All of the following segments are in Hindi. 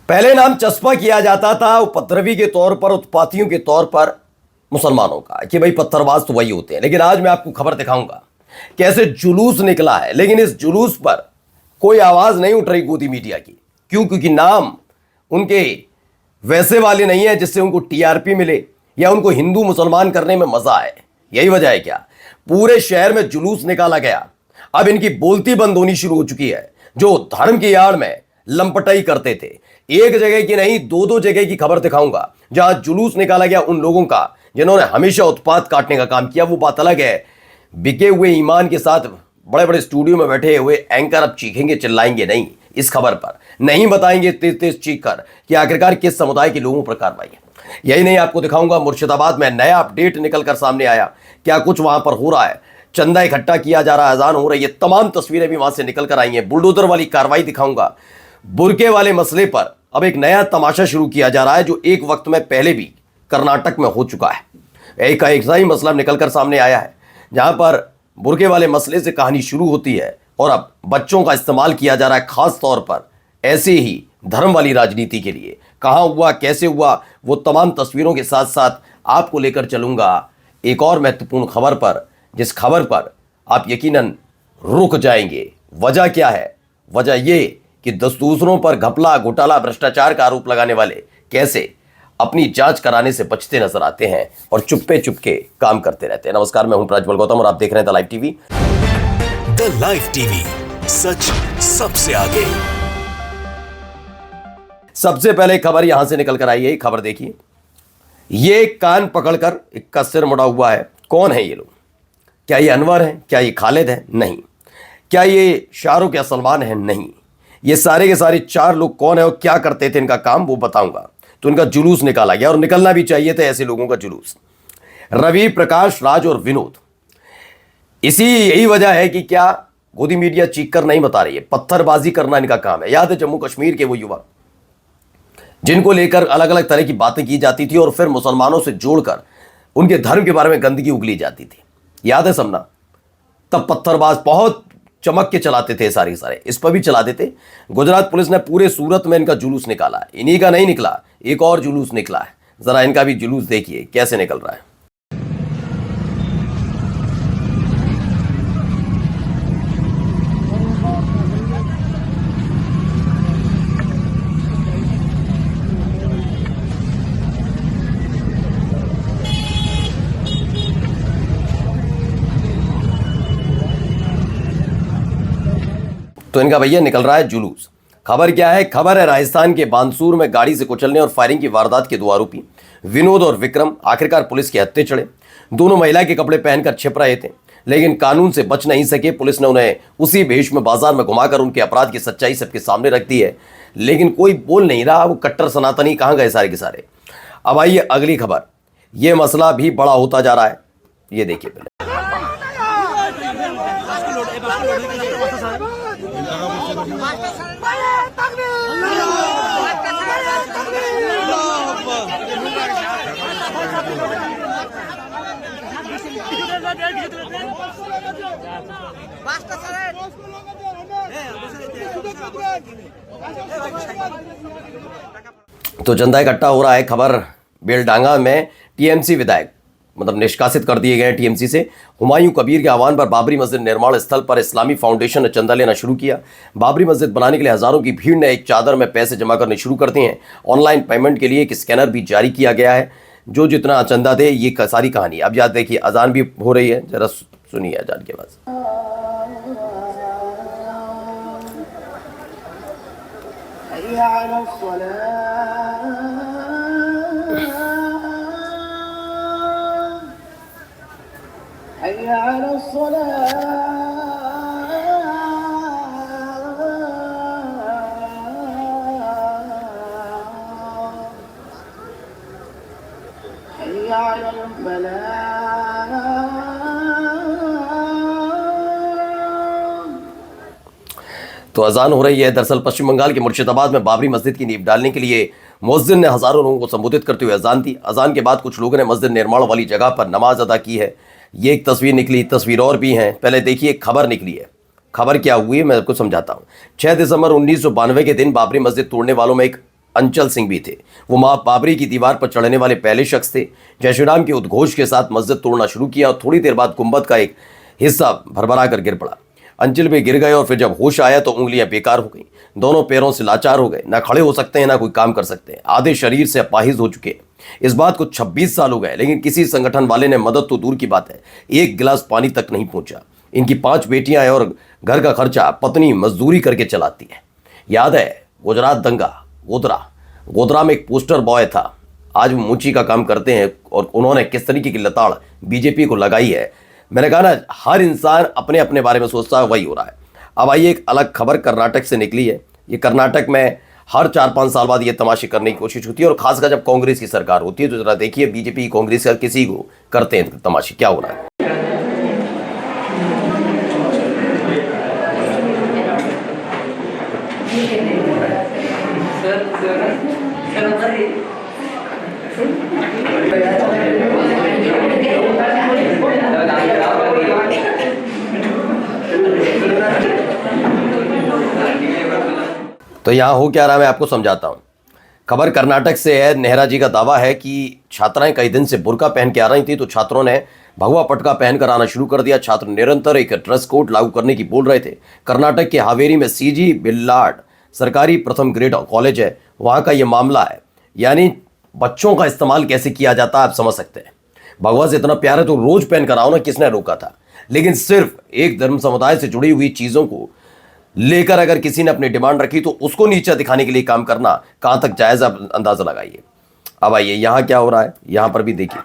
पहले नाम चस्पा किया जाता था उपद्रवी के तौर पर, उत्पातियों के तौर पर मुसलमानों का, कि भाई पत्थरबाज तो वही होते हैं। लेकिन आज मैं आपको खबर दिखाऊंगा कैसे जुलूस निकला है, लेकिन इस जुलूस पर कोई आवाज नहीं उठ रही गोदी मीडिया की। क्यों? क्योंकि नाम उनके वैसे वाले नहीं है जिससे उनको टीआरपी मिले या उनको हिंदू मुसलमान करने में मजा आए। यही वजह है क्या? पूरे शहर में जुलूस निकाला गया। अब इनकी बोलती बंद होनी शुरू हो चुकी है। जो धर्म की आड़ में लंपटाई करते थे, एक जगह की नहीं दो दो जगह की खबर दिखाऊंगा जहां जुलूस निकाला गया उन लोगों का जिन्होंने हमेशा उत्पात काटने का काम किया। वो बात अलग है, बिके हुए ईमान के साथ बड़े बड़े स्टूडियो में बैठे हुए एंकर अब चीखेंगे चिल्लाएंगे नहीं, इस खबर पर नहीं बताएंगे तेज तेज चीख कर कि आखिरकार किस समुदाय के लोगों पर कार्रवाई है। यही नहीं, आपको दिखाऊंगा मुर्शिदाबाद में नया अपडेट निकलकर सामने आया, क्या कुछ वहां पर हो रहा है। चंदा इकट्ठा किया जा रहा है, अजान हो रही है, तमाम तस्वीरें भी वहां से निकल कर आई हैं। बुलडोजर वाली कार्रवाई दिखाऊंगा। बुरके वाले मसले पर अब एक नया तमाशा शुरू किया जा रहा है जो एक वक्त में पहले भी कर्नाटक में हो चुका है। एक ऐसा ही मसला निकलकर सामने आया है जहां पर बुरके वाले मसले से कहानी शुरू होती है और अब बच्चों का इस्तेमाल किया जा रहा है, खास तौर पर ऐसे ही धर्म वाली राजनीति के लिए। कहां हुआ, कैसे हुआ, वो तमाम तस्वीरों के साथ साथ आपको लेकर चलूंगा एक और महत्वपूर्ण खबर पर, जिस खबर पर आप यकीनन रुक जाएंगे। वजह क्या है? वजह ये कि दूसरों पर घपला, घोटाला, भ्रष्टाचार का आरोप लगाने वाले कैसे अपनी जांच कराने से बचते नजर आते हैं और चुप्पे चुपके काम करते रहते हैं। नमस्कार, मैं हूं प्रज्वल गौतम और आप देख रहे हैं the live TV. The live TV, सच सबसे आगे। सबसे पहले खबर यहां से निकल कर आई है, खबर देखिए। ये कान पकड़कर इक्का सिर मुड़ा हुआ है। कौन है ये लोग? क्या ये अनवर है? क्या ये खालिद है? नहीं। क्या ये शाहरुख या सलमान है? नहीं। ये सारे के सारे चार लोग कौन है और क्या करते थे, इनका काम वो बताऊंगा। तो इनका जुलूस निकाला गया और निकलना भी चाहिए था ऐसे लोगों का जुलूस। रवि, प्रकाश, राज और विनोद। यही वजह है कि क्या गोदी मीडिया चीख कर नहीं बता रही है, पत्थरबाजी करना इनका काम है। याद है जम्मू कश्मीर के वो युवक जिनको लेकर अलग अलग तरह की बातें की जाती थी और फिर मुसलमानों से जोड़कर उनके धर्म के बारे में गंदगी उगली जाती थी। याद है सबना? तब पत्थरबाज बहुत चमक के चलाते थे, सारे सारे इस पर भी चला देते। गुजरात पुलिस ने पूरे सूरत में इनका जुलूस निकाला है। इन्हीं का नहीं निकला, एक और जुलूस निकला है। जरा इनका भी जुलूस देखिए कैसे निकल रहा है। तो इनका भैया निकल रहा है जुलूस। खबर क्या है? खबर है राजस्थान के बानसूर में गाड़ी से कुचलने और फायरिंग की वारदात के दो आरोपी विनोद और विक्रम आखिरकार पुलिस के हत्थे चढ़े। दोनों महिला के कपड़े पहनकर छिप रहे थे, लेकिन कानून से बच नहीं सके। पुलिस ने उन्हें उसी भेष में बाजार में घुमाकर उनके अपराध की सच्चाई सबके सामने रख दी है, लेकिन कोई बोल नहीं रहा। वो कट्टर सनातनी कहाँ गए सारे के सारे? अब आइए अगली खबर। यह मसला भी बड़ा होता जा रहा है, ये देखिए पहले। तो चंदा इकट्ठा हो रहा है। खबर बेलडांगा में टीएमसी विधायक निष्कासित कर दिए गए टीएमसी से। हुमायूं कबीर के आह्वान पर बाबरी मस्जिद निर्माण स्थल पर इस्लामी फाउंडेशन ने चंदा लेना शुरू किया। बाबरी मस्जिद बनाने के लिए हजारों की भीड़ ने एक चादर में पैसे जमा करने शुरू कर दिए हैं। ऑनलाइन पेमेंट के लिए एक स्कैनर भी जारी किया गया है। जो जितना चंदा दे, ये सारी कहानी। अब याद देखिए, अजान भी हो रही है, जरा सुनिए अजान के बाद। तो अजान हो रही है। दरअसल पश्चिम बंगाल के मुर्शिदाबाद में बाबरी मस्जिद की नींव डालने के लिए मुअज्जिन ने हजारों लोगों को संबोधित करते हुए अजान दी। अजान के बाद कुछ लोगों ने मस्जिद निर्माण वाली जगह पर नमाज अदा की है। ये एक तस्वीर निकली, तस्वीर और भी हैं। पहले देखिए खबर निकली है। खबर क्या हुई है मैं आपको समझाता हूँ। 6 दिसंबर 1992 के दिन बाबरी मस्जिद तोड़ने वालों में एक अंचल सिंह भी थे। वो मां बाबरी की दीवार पर चढ़ने वाले पहले शख्स थे। जय श्री राम के उद्घोष के साथ मस्जिद तोड़ना शुरू किया और थोड़ी देर बाद गुंबद का एक हिस्सा भरभरा कर गिर पड़ा। अंचल भी गिर गए और फिर जब होश आया तो उंगलियां बेकार हो गईं। दोनों पैरों से लाचार हो गए, ना खड़े हो सकते हैं ना कोई काम कर सकते हैं। आधे शरीर से अपाहिज हो चुके हैं। इस बात को 26 साल हो गए, लेकिन किसी संगठन वाले ने मदद तो दूर की बात है, एक गिलास पानी तक नहीं पहुंचा। इनकी 5 बेटियां हैं और घर का खर्चा पत्नी मजदूरी करके चलाती है। याद है गुजरात दंगा, गोधरा में एक पोस्टर बॉय था, आज वो मूची का काम करते हैं और उन्होंने किस तरीके की लताड़ बीजेपी को लगाई है। मैंने कहा ना, हर इंसान अपने अपने बारे में सोचता है, वही हो रहा है। अब आइए एक अलग खबर कर्नाटक से निकली है। ये कर्नाटक में हर 4-5 साल बाद ये तमाशे करने की कोशिश होती है और खासकर जब कांग्रेस की सरकार होती है तो जरा देखिए बीजेपी कांग्रेस का किसी को करते हैं तमाशे, क्या हो रहा है। तो यहाँ हो क्या रहा है मैं आपको समझाता हूँ। खबर कर्नाटक से है। नेहरा जी का दावा है कि छात्राएं कई दिन से बुर्का पहन के आ रही थी तो छात्रों ने भगवा पटका पहनकर आना शुरू कर दिया। छात्र निरंतर एक ड्रेस कोड लागू करने की बोल रहे थे। कर्नाटक के हावेरी में सीजी बिल्लाड सरकारी प्रथम ग्रेड कॉलेज है, वहाँ का ये मामला है। यानी बच्चों का इस्तेमाल कैसे किया जाता है आप समझ सकते हैं। भगवा से इतना प्यार है तो रोज पहन कर आओ ना, किसने रोका था। लेकिन सिर्फ एक धर्म समुदाय से जुड़ी हुई चीज़ों को लेकर अगर किसी ने अपनी डिमांड रखी तो उसको नीचा दिखाने के लिए काम करना कहां तक जायज, आप अंदाजा लगाइए। अब आइए यहां क्या हो रहा है, यहां पर भी देखिए।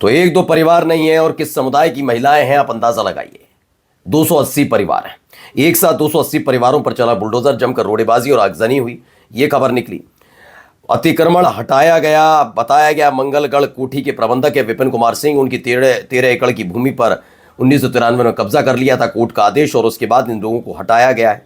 तो एक दो परिवार नहीं है और किस समुदाय की महिलाएं हैं आप अंदाजा लगाइए। 280 परिवार हैं। एक साथ 280 परिवारों पर चला बुलडोजर, जमकर रोड़ेबाजी और आगजनी हुई। यह खबर निकली। अतिक्रमण हटाया गया। बताया गया मंगलगढ़ कोठी के प्रबंधक है विपिन कुमार सिंह, उनकी 13 एकड़ की भूमि पर 1993 में कब्जा कर लिया था कोर्ट का आदेश और उसके बाद इन लोगों को हटाया गया है।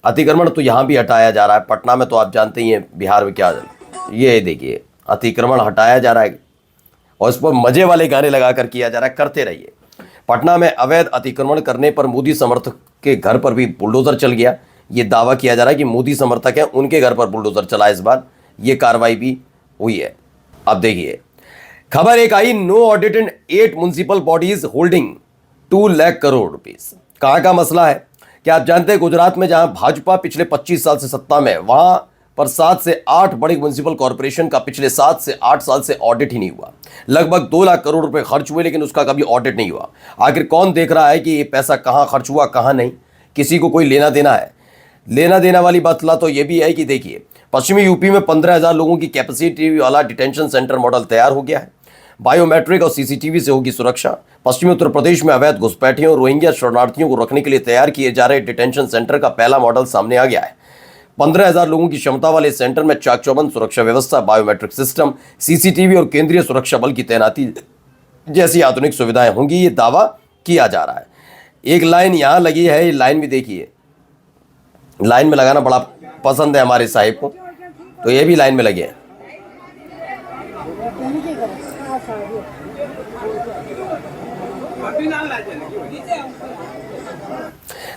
अतिक्रमण तो यहाँ भी हटाया जा रहा है। पटना में तो आप जानते ही हैं, बिहार में क्या, ये देखिए अतिक्रमण हटाया जा रहा है और इस पर मजे वाले गाने लगाकर किया जा रहा है। करते रहिए। पटना में अवैध अतिक्रमण करने पर मोदी समर्थक के घर पर भी बुलडोजर चल गया। ये दावा किया जा रहा है कि मोदी समर्थक हैं, उनके घर पर बुलडोजर चला। इस बार ये कार्रवाई भी हुई है। अब देखिए खबर एक आई, no audit in 8 municipal bodies holding 2 lakh crore rupees. कहाँ का मसला है क्या आप जानते हैं? गुजरात में जहां भाजपा पिछले 25 साल से सत्ता में, वहां पर 7 से 8 बड़े म्युनिसिपल कॉर्पोरेशन का पिछले 7 से 8 साल से ऑडिट ही नहीं हुआ। लगभग 2 लाख करोड़ रुपए खर्च हुए लेकिन उसका कभी ऑडिट नहीं हुआ। आखिर कौन देख रहा है कि ये पैसा कहां खर्च हुआ कहां नहीं? किसी को कोई लेना देना है? लेना देना वाली बातला तो ये भी है कि देखिए पश्चिमी यूपी में 15,000 लोगों की कैपेसिटी वाला डिटेंशन सेंटर मॉडल तैयार हो गया है। बायोमेट्रिक और सीसीटीवी से होगी सुरक्षा। पश्चिमी उत्तर प्रदेश में अवैध घुसपैठियों और रोहिंग्या शरणार्थियों को रखने के लिए तैयार किए जा रहे डिटेंशन सेंटर का पहला मॉडल सामने आ गया है। 15,000 लोगों की क्षमता वाले सेंटर में चाक चौबंद सुरक्षा व्यवस्था, बायोमेट्रिक सिस्टम, सीसीटीवी और केंद्रीय सुरक्षा बल की तैनाती जैसी आधुनिक सुविधाएं होंगी, ये दावा किया जा रहा है। एक लाइन यहाँ लगी है, ये लाइन भी देखिए। लाइन में लगाना बड़ा पसंद है हमारे साहिब को, तो ये भी लाइन में लगे हैं।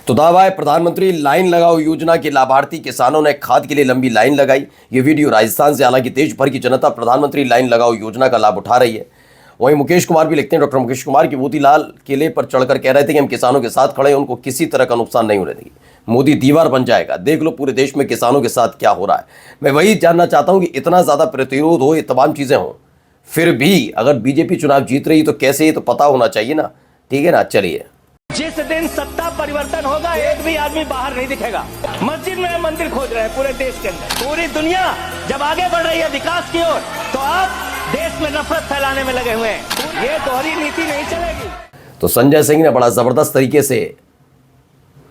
तो दावा है प्रधानमंत्री लाइन लगाओ योजना के लाभार्थी किसानों ने खाद के लिए लंबी लाइन लगाई। ये वीडियो राजस्थान से, हालांकि देश भर की जनता प्रधानमंत्री लाइन लगाओ योजना का लाभ उठा रही है। वहीं मुकेश कुमार भी लिखते हैं, डॉक्टर मुकेश कुमार की मोतीलाल किले पर चढ़कर कह रहे थे कि हम किसानों के साथ खड़े हैं, उनको किसी तरह का नुकसान नहीं होने देंगे। मोदी दीवार बन जाएगा, देख लो पूरे देश में किसानों के साथ क्या हो रहा है। मैं वही जानना चाहता हूं कि इतना ज्यादा प्रतिरोध हो, ये तमाम चीजें हों, फिर भी अगर बीजेपी चुनाव जीत रही तो कैसे, ये तो पता होना चाहिए ना। ठीक है ना, चलिए। जिस दिन सत्ता परिवर्तन होगा एक भी आदमी बाहर नहीं दिखेगा। मस्जिद में मंदिर खोज रहे हैं पूरे देश के अंदर। पूरी दुनिया जब आगे बढ़ रही है विकास की ओर, तो आप देश में नफरत फैलाने में लगे हुए हैं। ये दोहरी नीति नहीं चलेगी। तो संजय सिंह ने बड़ा जबरदस्त तरीके से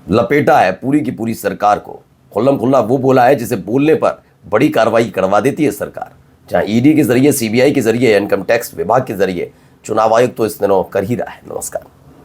लपेटा है पूरी की पूरी सरकार को। खुल्लम खुल्ला वो बोला है जिसे बोलने पर बड़ी कार्रवाई करवा देती है सरकार। जहां ईडी के जरिए, सीबीआई के जरिए, इनकम टैक्स विभाग के जरिए चुनाव आयोग तो इस दिनों कर ही रहा है। नमस्कार।